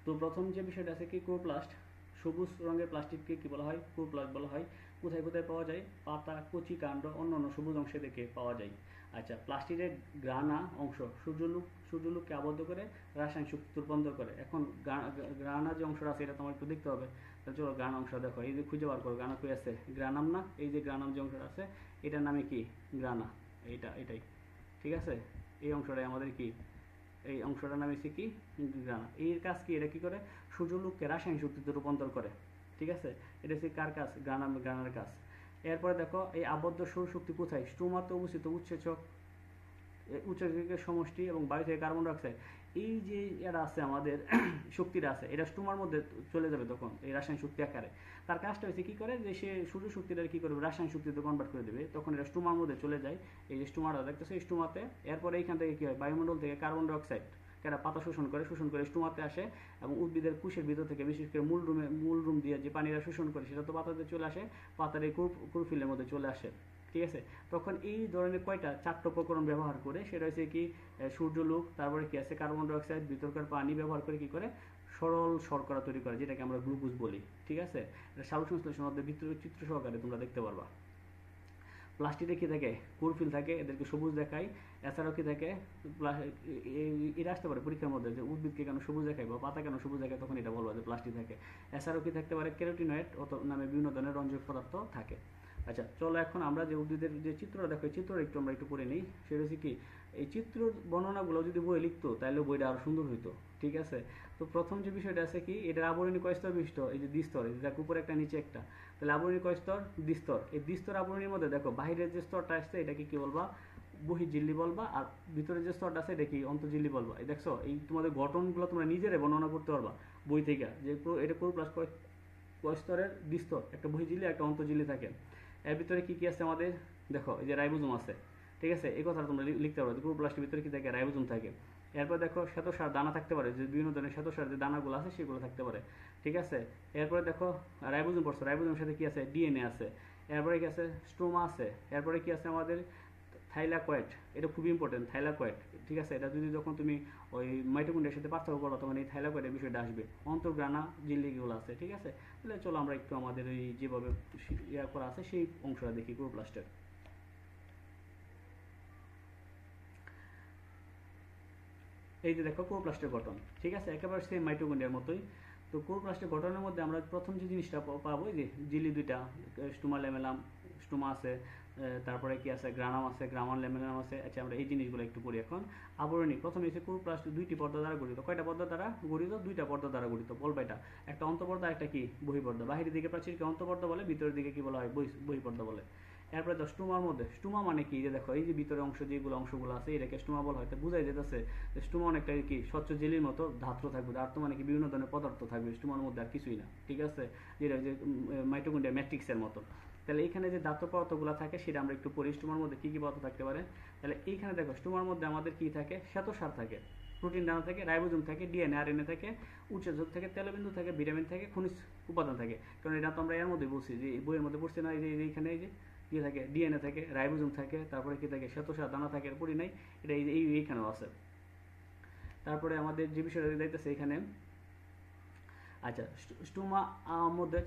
তো প্রথম যে বিষয়টা আছে কি? ক্লোরোপ্লাস্ট। সবুজ রঙের প্লাস্টিককে কি বলা হয়? ক্লোরোপ্লাস্ট বলা হয়। কোথায় কোথায় পাওয়া যায়? পাতা, কচি কাণ্ড, অন্যান্য সবুজ অংশে দেখে পাওয়া যায়। আচ্ছা, প্লাস্টিকের গ্রানা অংশ সূর্যলোককে আবদ্ধ করে রাসায়নিক শক্তি রূপান্তর করে। এখন গ্রানা যে অংশটা আছে এটা তোমার একটু দেখতে হবে। তাহলে চলো গ্রানা অংশ দেখো, এই যে খুঁজে বার করো গ্রানা কই আছে? গ্রানাম না? এই যে গ্রানাম যে অংশটা আছে এটার নামে কি? গ্রানা। এটাই। ঠিক আছে, এই অংশটাই আমাদের কি? এই অংশটার নাম হচ্ছে কি? গ্রানা। এর কাজ কি? এটা কি করে? সূর্যলোককে রাসায়নিক শক্তিতে রূপান্তর করে। ঠিক আছে, এটা হচ্ছে কার কাজ? গ্রানার কাজ। এরপরে দেখো, এই আবদ্ধ সৌরশক্তি কোথায়? স্টোমাতে অবস্থিত উৎসেচকের সমষ্টি এবং বায়ু থেকে কার্বন ডাইঅক্সাইড, এই যে এটা আছে আমাদের শক্তিটা আছে, এটা স্টোমার মধ্যে চলে যাবে তখন এই রাসায়নিক শক্তি আকারে। তার কাজটা হচ্ছে কি করে? যে সে সূর্য শক্তিটা কি করবে? রাসায়নিক শক্তিতে কনভার্ট করে দেবে, তখন এটা স্টোমার মধ্যে চলে যায়। এই যে স্টোমাটা দেখতেছে, স্টোমাতে। এরপরে এইখান থেকে কি হয়? বায়ুমণ্ডল থেকে কার্বন ডাইঅক্সাইড এরা পাতা শোষণ করে স্টোমাতে আসে, এবং উদ্ভিদের কোষের ভিতর থেকে বিশেষ করে মূল রুম দিয়ে যে পানিরা শোষণ করে সেটা তো পাতাতে চলে আসে, পাতার এই ক্লোরোফিলের মধ্যে চলে আসে। ঠিক আছে, তখন এই ধরনের চারটা উপকরণ ব্যবহার করে, সেটা হচ্ছে কি? সূর্যলোক, তারপরে কি আছে? কার্বন ডাইঅক্সাইড, ভিতরকার পানি ব্যবহার করে কি করে? সরল শর্করা তৈরি করে, যেটাকে আমরা গ্লুকোজ বলি। ঠিক আছে, এটা সালোক সংশ্লেষণ মধ্যে চিত্র সহকারে তোমরা দেখতে পারবা। প্লাস্টিকে কি থাকে? ক্লোরোফিল থাকে, এদেরকে সবুজ দেখায়। এছাড়াও কি থাকে? এটা আসতে পারে পরীক্ষার মধ্যে, যে উদ্ভিদকে কেন সবুজ দেখায় বা পাতা কেন সবুজ দেখায়, তখন এটা বলবো যে প্লাস্টিক থাকে। এছাড়াও কি থাকতে পারে? ক্যারোটিনয়েড নামে বিভিন্ন ধরনের রঞ্জক পদার্থ থাকে। আচ্ছা, চলো এখন আমরা যে উদ্ভিদের যে চিত্রটা দেখো, এই চিত্রটা একটু আমরা একটু পড়ে নিই। সেটা হচ্ছে কি? এই চিত্র বর্ণনাগুলো যদি বই লিখতো তাহলে বইটা আরো সুন্দর হইতো। ঠিক আছে, তো প্রথম যে বিষয়টা আছে কি? এটার আবরণী কয় স্তর বিশিষ্ট? এই যে দ্বিস্তর, এই দেখ উপরে একটা নিচে একটা। তাহলে আবরণী কয় স্তর? দ্বিস্তর। এই দ্বিস্তর আবরণীর মধ্যে দেখো বাহিরের যে স্তরটা আসছে এটাকে কি বলবা? বহির্ঝিল্লি বলবা। আর ভিতরে যে স্তরটা আছে এটা কি? অন্তর্ঝিল্লি বলবা। এই দেখছো, এই তোমাদের গঠনগুলো তোমরা নিজেরাই বর্ণনা করতে পারবা বই থেকে, যে এটা ক্লোরোপ্লাস্ট কয় স্তরের? দ্বিস্তর। একটা বহির্ঝিল্লি একটা অন্তর্ঝিল্লি থাকে। এর ভিতরে কি কি আছে আমাদের? দেখো, এই যে রাইবোজোম আছে। ঠিক আছে, এই কথা তোমরা লিখতে পারো, ক্লোরোপ্লাস্টের ভিতরে কি থাকে? রাইবোজোম থাকে। এরপর দেখো শ্বেতসার দানা থাকতে পারে, যে বিভিন্ন ধরনের শ্বেতসার যে দানাগুলো আছে সেগুলো থাকতে পারে। ঠিক আছে, এরপরে দেখো রাইবোজোম পড়ছে, রাইবোজোমের সাথে কি আছে? ডিএনএ আছে। এরপরে কি আছে? স্ট্রোমা আছে। এরপরে কি আছে আমাদের? থাইলাকয়েড। এটা খুবই ইম্পর্টেন্ট, থাইলাকয়েড। ঠিক আছে, এটা যদি যখন তুমি ওই মাইটোকন্ড্রিয়ার সাথে পার্থক্য করো তখন এই থাইলাকয়েডের বিষয়টা আসবে। অন্তর্গ্রানা ঝিল্লিগুলো আছে। ঠিক আছে, তাহলে চলো আমরা একটু আমাদের এই যেভাবে ইয়া করা আছে সেই অংশটা দেখি ক্লোরোপ্লাস্টের। এই যে দেখো ক্লোরোপ্লাস্টের গঠন। ঠিক আছে, একেবারে সেম মাইটোকন্ড্রিয়ার মতোই। তো ক্লোরোপ্লাস্টের গঠনের মধ্যে আমরা প্রথম যে জিনিসটা পাবো, যে ঝিল্লি দুইটা, স্টোমা ল্যামেলাম, স্টোমা আছে। তারপরে কি আছে? গ্রানাম আছে, গ্রামান ল্যামেলাম আছে। আচ্ছা, আমরা এই জিনিসগুলো একটু পড়ি এখন। আবরণী প্রথমে এসে ক্লোরোপ্লাস্ট দুইটি পর্দা দ্বারা গঠিত। কয়টা পর্দা দ্বারা গঠিত? দুইটা পর্দা দ্বারা গঠিত। বলবা এটা। একটা অন্তঃপর্দা, একটা কি? বহিঃপর্দা। বাহিরের দিকে প্রাচীরকে অন্তঃপর্দা বলে, ভিতরের দিকে কি বলা হয়? বহিঃপর্দা বলে। এরপরে তো স্টোমার মধ্যে, স্টোমা মানে কি? যে দেখো, এই যে ভিতরে অংশ যেগুলো অংশগুলো আছে এটাকে স্টোমা বলা হয়। তো বুঝাই যেতেছে যে স্টোমা অনেকটা কি? স্বচ্ছ জেলির মতো ধাত্র থাকবে। ধাত্র মানে কি? বিভিন্ন ধরনের পদার্থ থাকবে স্টোমার মধ্যে, আর কিছুই না। ঠিক আছে, যেটা যে মাইটোকন্ড্রিয়া ম্যাট্রিক্সের মতো। তাহলে এইখানে যে ধাত্র পদার্থগুলো থাকে সেটা আমরা একটু পড়ি। স্টোমার মধ্যে কি কি পদার্থ থাকতে পারে? তাহলে এইখানে দেখো, স্টোমার মধ্যে আমাদের কি থাকে? শ্বেতসার থাকে, প্রোটিন দানা থাকে, রাইবোজোম থাকে, ডিএনএ আরএনএ থাকে, উৎসেচক থাকে, তেলবিন্দু থাকে, ভিটামিন থাকে, খনিজ উপাদান থাকে। কারণ এটা তো আমরা এর মধ্যে বলছি, যে বইয়ের মধ্যে পড়ছি না, এই যে এইখানে এই যে কি থাকে? ডিএনএ থাকে, রাইবোজোম থাকে, তারপরে কি থাকে? শ্বেতসার দানা থাকে, এর পরি নাই, এটা এইখানেও আছে। তারপরে আমাদের যে বিষয়টা দেখতেছে এখানে, আচ্ছা, স্টোমা মধ্যে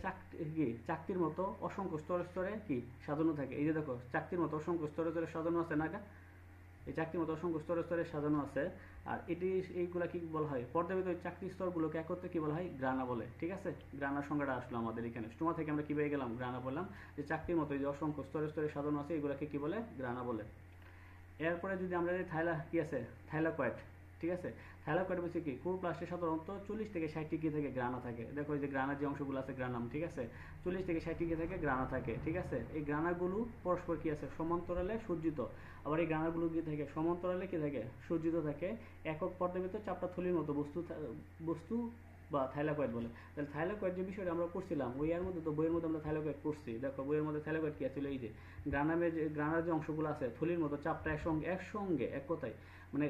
চাকতির মতো অসংখ্য স্তরে স্তরে কি সাজানো থাকে। এই যে দেখো, চাকতির মতো অসংখ্য স্তরে স্তরে সাজানো আছে না? এটা এই চাকতির মতো অসংখ্য স্তরে স্তরে সাজানো আছে। আর এইগুলা কি বলা হয়, পর্দার ভিতরে চাকতির স্তরগুলোকে একত্রে কি বলা হয়, গ্রানা বলে। ঠিক আছে, গ্রানার সংজ্ঞাটা আসলো আমাদের এখানে। স্টোমা থেকে আমরা কি পেয়ে গেলাম, গ্রানা বললাম। যে চাকতির মতো যে অসংখ্য স্তরে স্তরে সাজানো আছে এগুলাকে কি বলে, গ্রানা বলে। এরপরে যদি আমরা কি আছে, থাইলাকয়েড। ঠিক আছে, থাইলাকয়েড বলছে কি, ক্লোরোপ্লাস্টে সাধারণত 40 থেকে 60 কি থাকে, গ্রানা থাকে। দেখো এই যে গ্রানার যে অংশগুলো আছে, গ্রানাম। ঠিক আছে, 40 থেকে 60 কি থাকে, গ্রানা থাকে। ঠিক আছে, এই গ্রানাগুলো পরস্পর কি আছে, সমান্তরালে সজ্জিত। আবার এই গ্রানাগুলো কি থাকে, সমান্তরালে কি থাকে, সজ্জিত থাকে একক পর্দার ভিতর চাপটা থলির মতো বস্তু বা থাইলাকয়েড বলে। তাহলে থাইলাকয়েড যে বিষয়টা আমরা পড়ছিলাম বইয়ের মধ্যে, তো বইয়ের মধ্যে আমরা থাইলাকয়েড পড়ছি। দেখো বইয়ের মধ্যে থাইলাকয়েড কি ছিল, এই যে গ্রানার যে অংশগুলো আছে থলির মতো চাপটা একসঙ্গে এক কথায়, মানে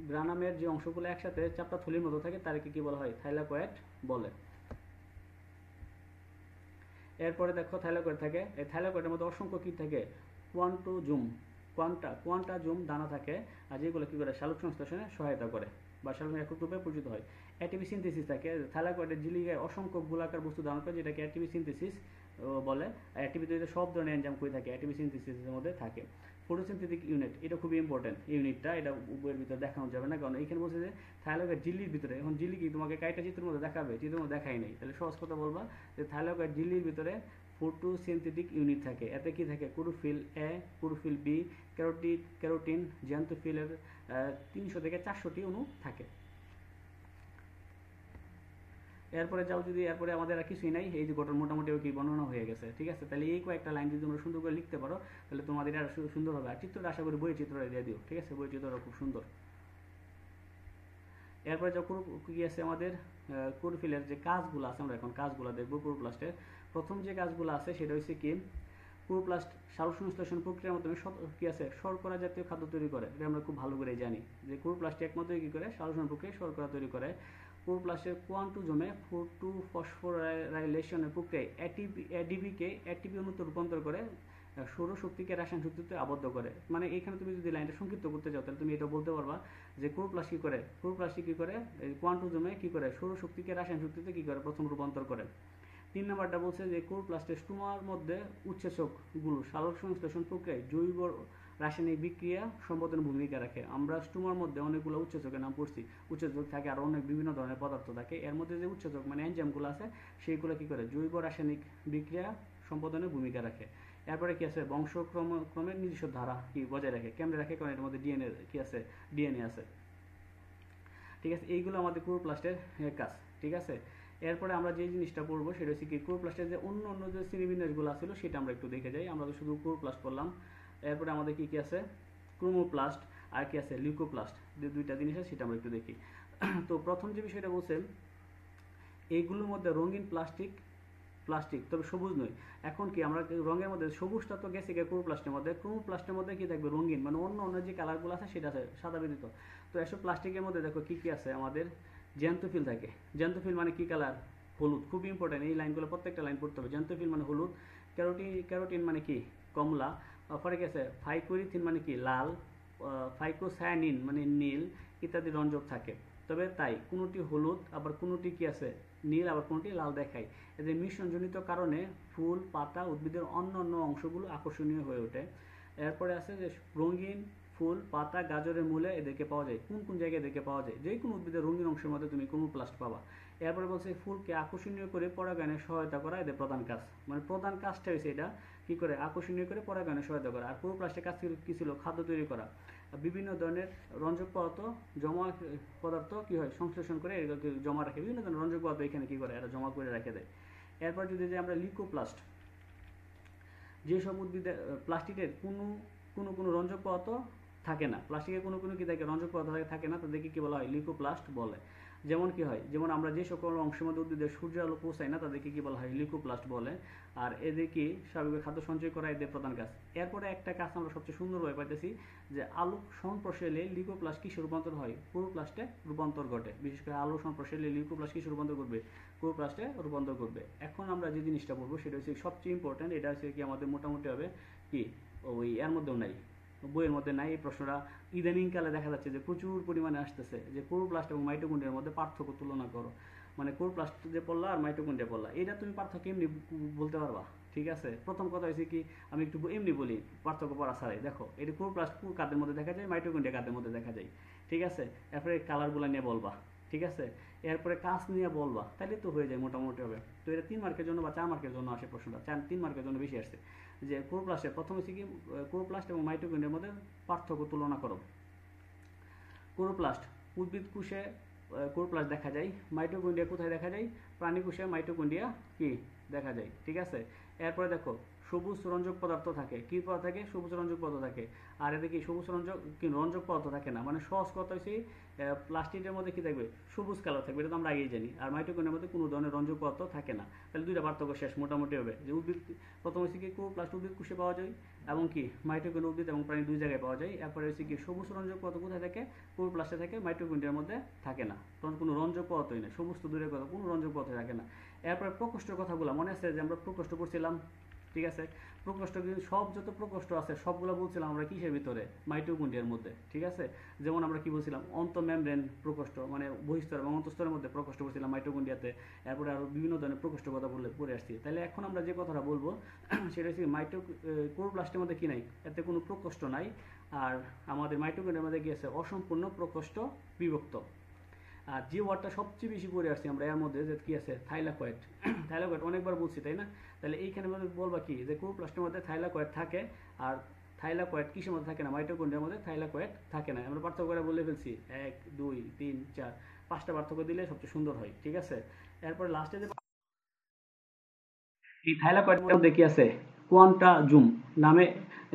গ্রানামের যে অংশগুলো একসাথে চাপটা থলির মতো থাকে তাদেরকে কি বলা হয়, থাইলাকয়েড বলে। এরপরে দেখো থাইলাকয়েড থাকে, এই থাইলাকয়েডের মধ্যে অসংখ্য কি থাকে, কোয়ান্টাজুম দানা থাকে, আর যেগুলো কি করে, শালক সংশ্লেষণে সহায়তা করে বা শালক একক রূপে পরিচিত হয়। অ্যাটিপি সিনথেসিস থাকে, থাইলাকয়েডের ঝিলিকায় অসংখ্য গোলাকার বস্তু ধারণ করে, যেটাকে অ্যাটিপি সিনথেসিস বলে। অ্যাটিপি তৈরিতে সব ধরনের এনজাইম করে থাকে, অ্যাটিপি সিনথেসিসের মধ্যে থাকে। ফটোসিনথেটিক ইউনিট, এটা খুবই ইম্পর্টেন্ট ইউনিটটা, এটা বইয়ের ভিতরে দেখানো যাবে না, কারণ এখানে বলছে যে থাইলাকয়েড ঝিল্লির ভিতরে। এখন ঝিল্লি কি তোমাকে কাইটা চিত্রের মধ্যে দেখাবে, চিত্রের মধ্যে দেখাই নাই, তাহলে সহজ কথা বলবা যে থাইলাকয়েড ঝিল্লির ভিতরে ফটোসিনথেটিক ইউনিট থাকে। এতে কি থাকে, chlorophyll A, chlorophyll B, carotene, জ্যান্থোফিলের 300 থেকে 400টি অণু থাকে। এরপরে যাও যদি, এরপরে আমাদের আর কিছুই নাই, এই যে গঠন মোটামুটি কি বর্ণনা হয়ে গেছে। ঠিক আছে, তাহলে এই কয়েকটা লাইন যদি তোমরা সুন্দর করে লিখতে পারো তাহলে তোমাদের আর সুন্দর হবে। আর চিত্রটা আশা করি বইয়ের চিত্রটা দিয়ে দিও। ঠিক আছে, বইয়ের চিত্রটা খুব সুন্দর। এরপরে যা কি আছে আমাদের ক্লোরোফিলের যে কাজগুলো আছে, আমরা এখন কাজগুলো দেখবো ক্লোরোপ্লাস্টের। প্রথম যে কাজগুলো আছে সেটা হচ্ছে কি, ক্লোরোপ্লাস্ট সালোক সংশ্লেষণ প্রক্রিয়ার মাধ্যমে কি আছে, শর্করা জাতীয় খাদ্য তৈরি করে। এটা আমরা খুব ভালো করে জানি যে ক্লোরোপ্লাস্ট একমাত্র কি করে, সালোক সংশ্লেষণ প্রক্রিয়ায় শর্করা তৈরি করে। ক্লোরোপ্লাস্টের কোয়ান্টোজোমে ফসফোরাইলেশনের প্রক্রিয়ায় এডিপিকে এটিপি অণুতে রূপান্তর করে সৌরশক্তিকে রাসায়নিক শক্তিতে আবদ্ধ করে। মানে এখানে তুমি যদি লাইনটা সংক্ষিপ্ত করতে চাও তাহলে তুমি এটা বলতে পারবা যে ক্লোরোপ্লাস্ট কি করে কোয়ান্টোজোমে কি করে, সৌরশক্তিকে রাসায়নিক শক্তিতে কি করে, প্রথম রূপান্তর করে। 3 নম্বরটা বলছে যে ক্লোরোপ্লাস্টের স্টোমার মধ্যে উৎসেচকগুলো সালোক সংশ্লেষণ প্রক্রিয়ায় জৈব রাসায়নিক বিক্রিয়া সম্পাদনে ভূমিকা রাখে। আমরা স্টোমার মধ্যে অনেকগুলো উৎসেচকের নাম পড়ছি, উৎসেচক থাকে আর অনেক বিভিন্ন ধরনের পদার্থ থাকে। এর মধ্যে যে উৎসেচক মানে এনজাইমগুলো আছে সেইগুলো কি করে, জৈব রাসায়নিক বিক্রিয়া সম্পাদনে ভূমিকা রাখে। এরপরে কি আছে, বংশক্রমের নিজস্ব ধারা কি বজায় রাখে। কেমনে রাখে, কারণ এর মধ্যে ডিএনএ কি আছে, ডিএনএ আছে। ঠিক আছে, এইগুলো আমাদের ক্লোরোপ্লাস্টের কাজ। ঠিক আছে, এরপরে আমরা যে জিনিসটা পড়বো সেটা হচ্ছে কি, ক্লোরোপ্লাস্টের যে অন্য যে শ্রেণীবিন্যাসগুলো ছিল সেটা আমরা একটু দেখে যাই। আমরা তো শুধু ক্লোরোপ্লাস্ট পড়লাম। এরপরে আমাদের কি আছে, ক্রোমোপ্লাস্ট আর কি আছে, লিউকোপ্লাস্ট, যে দুইটা জিনিস আছে সেটা আমরা একটু দেখি। তো প্রথম যে বিষয়টা বলছে, এইগুলোর মধ্যে রঙিন প্লাস্টিক, তবে সবুজ নয়। এখন কি আমরা রঙের মধ্যে সবুজটা তো গেছে ক্লোরোপ্লাস্টের মধ্যে, ক্রোমোপ্লাস্টের মধ্যে কি থাকবে, রঙিন, মানে অন্য যে কালারগুলো আছে সেটা আছে সাদা ব্যতীত। তো এসব প্লাস্টিকের মধ্যে দেখো কি আছে, আমাদের জ্যান্থোফিল থাকে। জ্যান্থোফিল মানে কি কালার, হলুদ। খুব ইম্পর্টেন্ট, এই লাইনগুলো প্রত্যেকটা লাইন পড়তে হবে। জ্যান্থোফিল মানে হলুদ, ক্যারোটিন মানে কি কমলা, পরে গেছে ফাইকোরিথিন মানে কি লাল, ফাইকোসায়ানিন মানে নীল ইত্যাদি রঞ্জক থাকে। তবে তাই কোনোটি হলুদ আবার কোনোটি কি আছে নীল আবার কোনোটি লাল দেখায়। এদের মিশ্রণজনিত কারণে ফুল, পাতা, উদ্ভিদের অন্য অংশগুলো আকর্ষণীয় হয়ে ওঠে। এরপরে আছে যে রঙিন ফুল, পাতা, গাজরের মূলে এদেরকে পাওয়া যায়। কোন জায়গায় এদেরকে পাওয়া যায়, যে কোনো উদ্ভিদের রঙিন অংশের মধ্যে তুমি ক্লোরোপ্লাস্ট পাবা। এরপরে বলছে ফুলকে আকর্ষণীয় করে পরাগায়নে সহায়তা করা এদের প্রধান কাজ। মানে প্রধান কাজটা হয়েছে এটা কি করে, আকর্ষণীয় করে পরাগায়নে সহায়তা করা। আর ক্লোরোপ্লাস্টের কাজ কি ছিল, খাদ্য তৈরি করা। বিভিন্ন ধরনের রঞ্জক পদার্থ কি হয়, সংশ্লেষণ করে এগুলোকে জমা রাখে। বিভিন্ন ধরনের রঞ্জক পদার্থ এখানে কি করে, এরা জমা করে রেখে দেয়। এরপর যদি যে আমরা লিউকোপ্লাস্ট, যেসব উদ্ভিদের প্লাস্টিকের কোনো রঞ্জক পদার্থ থাকে না, প্লাস্টিকের কোনো কি থাকে, রঞ্জক পদার্থ থাকে না, তাদেরকে কি বলা হয়, লিউকোপ্লাস্ট বলে। যেমন কি হয়, যেমন আমরা যে সকল অংশের মধ্যে উদ্ভিদের সূর্যের আলো পৌঁছায় না তাদেরকে কি বলা হয়, লিউকোপ্লাস্ট বলে। আর এদেরকে স্বাভাবিক খাদ্য সঞ্চয় করা এদের প্রধান কাজ। এরপরে একটা কাজ আমরা সবচেয়ে সুন্দরভাবে পাইতেছি যে আলো সংস্পর্শে এলে লিউকোপ্লাস্ট কিসে রূপান্তর হয়, ক্লোরোপ্লাস্টে রূপান্তর ঘটে। বিশেষ করে আলো সংস্পর্শে এলে লিউকোপ্লাস্ট কিসে রূপান্তর করবে, ক্লোরোপ্লাস্টে রূপান্তর করবে। এখন আমরা যে জিনিসটা বলবো সেটা হচ্ছে সবচেয়ে ইম্পর্টেন্ট, এটা হচ্ছে কি আমাদের মোটামুটি হবে কি, ওই এর মধ্যেও নাই, বইয়ের মধ্যে নাই। এই প্রশ্নটা ইদানিংকালে দেখা যাচ্ছে যে প্রচুর পরিমাণে আসতেছে যে ক্লোরোপ্লাস্ট এবং মাইটোকন্ড্রিয়ার মধ্যে পার্থক্য তুলনা করো। মানে ক্লোরোপ্লাস্ট যে পড়লা আর মাইটোকন্ড্রিয়া পড়লা, এটা তুমি পার্থক্য এমনি বলতে পারবা, ঠিক আছে, প্রথম কথা হয়েছে কি, আমি একটু এমনি বলি পার্থক্য পড়া ছাড়াই। দেখো এটা ক্লোরোপ্লাস্ট কাদের মধ্যে দেখা যায়, মাইটোকন্ড্রিয়া কাদের মধ্যে দেখা যায়, ঠিক আছে। এরপরে কালারগুলো নিয়ে বলবা, ঠিক আছে। এরপরে কাজ নিয়ে বলবা, তাহলে তো হয়ে যায় মোটামুটি হবে। তো এটা 3 মার্কের জন্য বা 4 মার্কের জন্য আসে প্রশ্নটা, 3 মার্কের জন্য বেশি আসছে। যে ক্লোরোপ্লাস্টের প্রথম হচ্ছে কি, ক্লোরোপ্লাস্ট এবং মাইটোকন্ড্রিয়ার মধ্যে পার্থক্য তুলনা করো। ক্লোরোপ্লাস্ট উদ্ভিদ কোষে ক্লোরোপ্লাস্ট দেখা যায়, মাইটোকন্ড্রিয়া কোথায় দেখা যায়, প্রাণী কোষে মাইটোকন্ড্রিয়া কি দেখা যায়, ঠিক আছে। এরপরে দেখো সবুজ রঞ্জক পদার্থ থাকে, কি পদার্থ থাকে, সবুজ রঞ্জক পদার্থ থাকে। আর এদিকে সবুজ রঞ্জক কি রঞ্জক পদার্থ থাকে না, মানে সহজ কথা হচ্ছে প্লাস্টিকের মধ্যে কি থাকবে, সবুজ কালার থাকবে, এটা তো আমরা আগেই জানি। আর মাইটোকন্ড্রিয়ার মধ্যে কোনো ধরনের রঞ্জক পদার্থ থাকে না। তাহলে দুইটা পার্থক্য শেষ মোটামুটি হবে। যে উদ্ভিদ প্রথম হচ্ছে কি ক্লোরোপ্লাস্ট উদ্ভিদ কোষে পাওয়া যায়, এবং কি মাইটোকন্ড্রিয়া উদ্ভিদ এবং প্রাণী দুই জায়গায় পাওয়া যায়। এরপরে হচ্ছে কি সবুজ রঞ্জক পদার্থ কোথায় থাকে, ক্লোরোপ্লাস্টে থাকে, মাইটোকন্ড্রিয়ার মধ্যে থাকে না। তখন কোনো রঞ্জক পদার্থই নেই, সবুজ তো দূরের কথা, কোনো রঞ্জক পদার্থ থাকে না। এরপরে প্রকোষ্ঠের কথাগুলো মনে আছে যে আমরা প্রকোষ্ঠ পড়ছিলাম, ঠিক আছে। প্রকোষ্ঠ কিন্তু সব যত প্রকোষ্ঠ আছে সবগুলো বলছিলাম আমরা কিসের ভিতরে, মাইটোকন্ড্রিয়ার মধ্যে, ঠিক আছে। যেমন আমরা কি বলছিলাম, অন্তঃমেমব্রেন প্রকোষ্ঠ মানে বহিঃস্তর এবং অন্তঃস্তরের মধ্যে প্রকোষ্ঠ বলছিলাম মাইটোকন্ড্রিয়াতে। এরপরে আরও বিভিন্ন ধরনের প্রকোষ্ঠ কথা পড়ে আসছি। তাহলে এখন আমরা যে কথাটা বলবো সেটা হচ্ছে ক্লোরোপ্লাস্টের মধ্যে কি নাই, এতে কোনো প্রকোষ্ঠ নাই। আর আমাদের মাইটোকন্ড্রিয়ার মধ্যে কি আছে, অসম্পূর্ণ প্রকোষ্ঠ বিভক্ত। আর যে ওয়ার্ডটা সবচেয়ে বেশি পড়ে আসছে আমরা এর মধ্যে, যে কি আছে, থাইলাকয়েড। থাইলাকয়েড অনেকবার বলছি, তাই না। তাহলে এইখানে বলবা কি, যে ক্লোরোপ্লাস্টের মধ্যে থাইলাকয়েড থাকে, আর থাইলাকয়েড কিসের মধ্যে থাকে না, মাইটোকন্ড্রিয়ার মধ্যে থাইলাকয়েড থাকে না। আমরা পার্থক্য করে বলে ফেলছি, 1 2 3 4 5টা পার্থক্য দিলে সবচেয়ে সুন্দর হয়, ঠিক আছে। এরপরে লাস্টে যে এই থাইলাকয়েডের মধ্যে কি আছে, কোয়ান্টাজুম নামে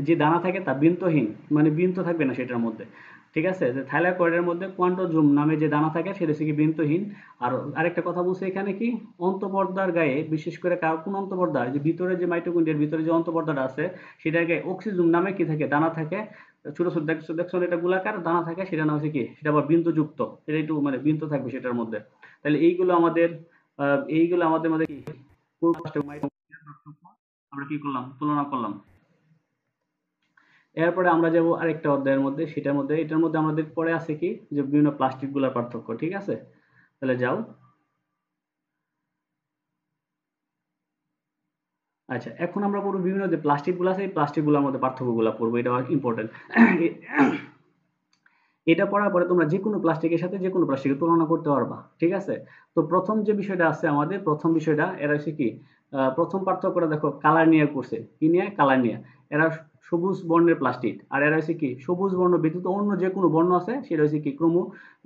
যে দানা থাকে তা বৃন্তহীন, মানে বৃন্ত থাকবে না সেটার মধ্যে, ঠিক আছে। যে থাইলাকয়েডের মধ্যে কোয়ান্টাজুম নামে যে দানা থাকে সেটা হচ্ছে কি বৃন্তহীন। আর আরেকটা কথা বলছে এখানে কি, অন্তঃপর্দার গায়ে বিশেষ করে কোন অন্তঃপর্দা, যে ভিতরে যে মাইটোকন্ড্রিয়ার ভিতরে যে অন্তঃপর্দাটা আছে সেটার গায়ে অক্সিজুম নামে কি থাকে, দানা থাকে। ছোট ছোট দেখছো এটা গোলাকার দানা থাকে, সেটা নাম হচ্ছে কি, সেটা আবার বৃন্তযুক্ত, এটা একটু মানে বৃন্ত থাকবে সেটার মধ্যে। তাহলে এইগুলো আমাদের মধ্যে কি আমরা কি করলাম, তুলনা করলাম। এরপরে আমরা যাব আরেকটা অধ্যায়ের মধ্যে, সেটার মধ্যে এটার মধ্যে আমাদের পরে আছে কি, যে বিভিন্ন প্লাস্টিক গুলার পার্থক্য, ঠিক আছে। তাহলে যাও। আচ্ছা, এখন আমরা পড়বো বিভিন্ন যে প্লাস্টিক গুলো আছে, এই প্লাস্টিক গুলোর মধ্যে পার্থক্য গুলা পড়বো, এটা ইম্পর্টেন্ট। এটা পড়ার পরে তোমরা যে কোনো প্লাস্টিকের সাথে যে কোনো প্লাস্টিকের তুলনা করতে পারবা, ঠিক আছে। তো প্রথম যে বিষয়টা আছে আমাদের, প্রথম বিষয়টা এরা হচ্ছে কি, প্রথম পার্থক্যটা দেখো, কালার নিয়ে করছে, কি নিয়ে, কালার নিয়ে। এরা সবুজ বর্ণের প্লাস্টিক, আর এরা হচ্ছে কি, সবুজ বর্ণ ব্যতীত অন্য যে কোনো বর্ণ আছে সেটা হচ্ছে কি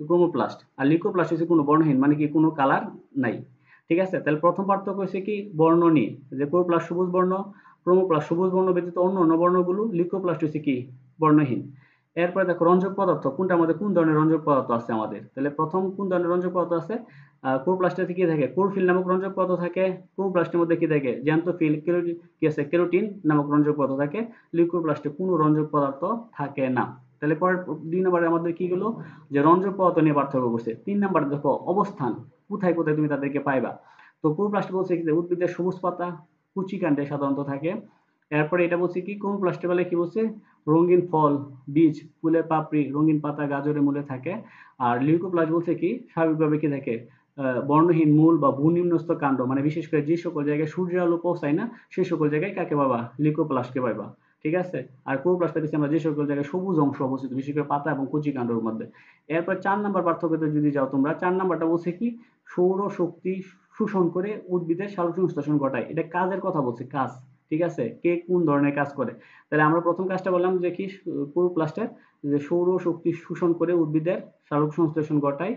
ক্রোমোপ্লাস্ট। আর লিউকোপ্লাস্ট হচ্ছে কোনো বর্ণহীন, মানে কি কোনো কালার নাই, ঠিক আছে। তাহলে প্রথম পার্থক্য হচ্ছে কি, বর্ণ নিয়ে, যে ক্লোরোপ্লাস্ট সবুজ বর্ণ, ক্রোমোপ্লাস্ট সবুজ বর্ণ ব্যতীত অন্য অন্য বর্ণগুলো, লিউকোপ্লাস্ট হচ্ছে কি বর্ণহীন। এরপরে দেখো রঞ্জক পদার্থ, কোনটার মধ্যে কোন ধরনের রঞ্জক পদার্থ আছে আমাদের। তাহলে প্রথম কোন ধরনের রঞ্জক পদার্থ আছে, ক্লোরোপ্লাস্টে কি থাকে, ক্লোরোফিল নামক রঞ্জক পদার্থ থাকে। ক্লোরোপ্লাস্টের মধ্যে কি থাকে, জ্যান্থোফিল, কি আছে, কেরোটিন নামক রঞ্জক পদার্থ থাকে। লিউকোপ্লাস্টে কোনো রঞ্জক পদার্থ থাকে না। তাহলে পরের 2 নম্বরে আমাদের কি হলো, যে রঞ্জক পদার্থ নিয়ে পার্থক্য করছে। 3 নম্বরে দেখো অবস্থান, কোথায় কোথায় তুমি তাদেরকে পাইবা। তো ক্লোরোপ্লাস্ট বলছে কি, যে উদ্ভিদের সবুজ পাতা কুচি কাণ্ডে সাধারণত থাকে। এরপরে এটা বলছে কি, ক্লোরোপ্লাস্টে বলে কি বলছে, রঙিন ফল, বীজ, ফুলের পাপড়ি, রঙিন পাতা, গাজরের মূলে থাকে। আর লিউকোপ্লাস্ট বলছে কি, স্বাভাবিকভাবে কি থাকে, বর্ণহীন মূল বা ভূনিম্নস্থ কাণ্ড, মানে বিশেষ করে যে সকল জায়গায় সূর্যের আলো পৌঁছায় না সেই সকল জায়গায় কাকে পাবা, লিউকোপ্লাস্টকে পাইবা, ঠিক আছে। আর ক্লোরোপ্লাস্ট পাইছি আমরা যে সকল জায়গায় সবুজ অংশ অবস্থিত, বিশেষ করে পাতা এবং কচি কাণ্ডের মধ্যে। এরপর 4 নাম্বার পার্থক্যতে যদি যাও তোমরা, 4 নাম্বারটা বলছে কি, সৌর শক্তি শোষণ করে উদ্ভিদের সালোকসংশ্লেষণ ঘটায়। এটা কাজের কথা বলছে, কাজ, ঠিক আছে, কে কোন ধরনের কাজ করে। তাহলে আমরা প্রথম কাজটা বললাম যে কি, ক্লোরোপ্লাস্টের যে সৌর শক্তি শোষণ করে উদ্ভিদের সালোকসংশ্লেষণ ঘটায়।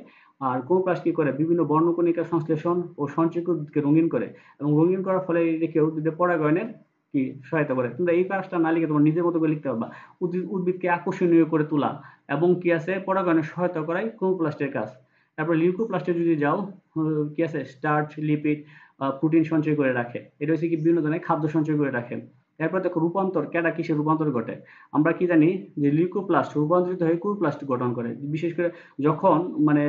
আর ক্লোরোপ্লাস্ট কি করে, বিভিন্ন বর্ণকণিকা সংশ্লেষণ ও সঞ্চয়কে উদ্ভিদকে রঙিন করে, এবং রঙিন করার ফলে এদিকে উদ্ভিদের পরাগায়নের কি সহায়তা করে। তোমরা এই কাজটা না লিখে তোমার নিজের মতো করে লিখতে পারবা। উদ্ভিদকে আকর্ষণীয় করে তোলা এবং কি আছে, পরাগায়নের সহায়তা করাই ক্লোরোপ্লাস্টের কাজ। তারপর লিউকোপ্লাস্টে যদি যাও, কি আছে, স্টার্চ, লিপিড, প্রোটিন সঞ্চয় করে রাখে। এটা হচ্ছে কি, বিভিন্ন ধরনের খাদ্য সঞ্চয় করে রাখে। এরপর দেখো রূপান্তর, কেডা কিসের রূপান্তর ঘটে। আমরা কি জানি যে লিউকোপ্লাস্ট রূপান্তরিত হয়ে ক্লোরোপ্লাস্ট গঠন করে, বিশেষ করে যখন মানে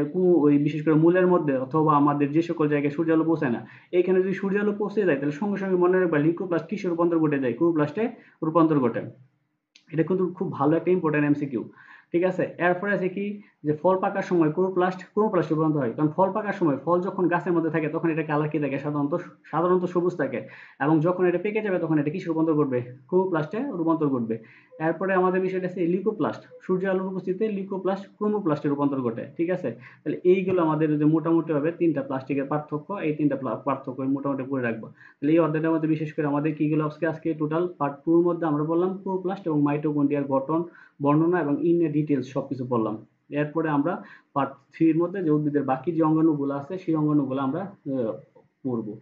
ওই বিশেষ করে মূলের মধ্যে অথবা আমাদের যে সকল জায়গায় সূর্যালো পৌঁছায় না, এইখানে যদি সূর্যালো পৌঁছে যায় তাহলে সঙ্গে সঙ্গে মনে রাখবা লিউকোপ্লাস্ট কিসে রূপান্তর ঘটে যায়, ক্লোরোপ্লাস্টে রূপান্তর ঘটে। এটা কিন্তু খুব ভালো একটা ইম্পর্টেন্ট এমসিকিউ, ঠিক আছে। এরপরে আছে কি, যে ফল পাকার সময় ক্লোরোপ্লাস্টে রূপান্তর হয়। কারণ ফল পাকার সময় ফল যখন গাছের মধ্যে থাকে তখন এটা কালার কি থাকে, সাধারণত সবুজ থাকে। এবং যখন এটা পেকে যাবে তখন এটা কিসে রূপান্তর করবে, ক্লোরোপ্লাস্টে রূপান্তর করবে। এরপরে আমাদের বিষয়টা আছে লিউকোপ্লাস্ট, সূর্যের আলোর উপস্থিতিতে লিউকোপ্লাস্ট ক্রোমোপ্লাস্টে রূপান্তর ঘটে। ঠিক আছে। তাহলে এইগুলো আমাদের যে মোটামুটি হবে তিনটা প্লাস্টিকের পার্থক্য, এই তিনটা পার্থক্য মোটামুটি পড়ে রাখবো। তাহলে এই অধ্যায়টার মধ্যে বিশেষ করে আমাদের কিগুলো আজকে টোটাল পার্ট 2 এর মধ্যে আমরা বললাম ক্লোরোপ্লাস্ট এবং মাইটোকন্ড্রিয়ার গঠন, বর্ণনা এবং ডিটেলস সবকিছু পড়লাম। এরপরে আমরা পার্ট 3 এর মধ্যে যে উদ্ভিদের বাকি যে অঙ্গাণুগুলো আছে সেই অঙ্গাণুগুলো আমরা পড়বো।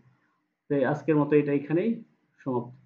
তো আজকের মতো এটা এখানেই সমাপ্ত।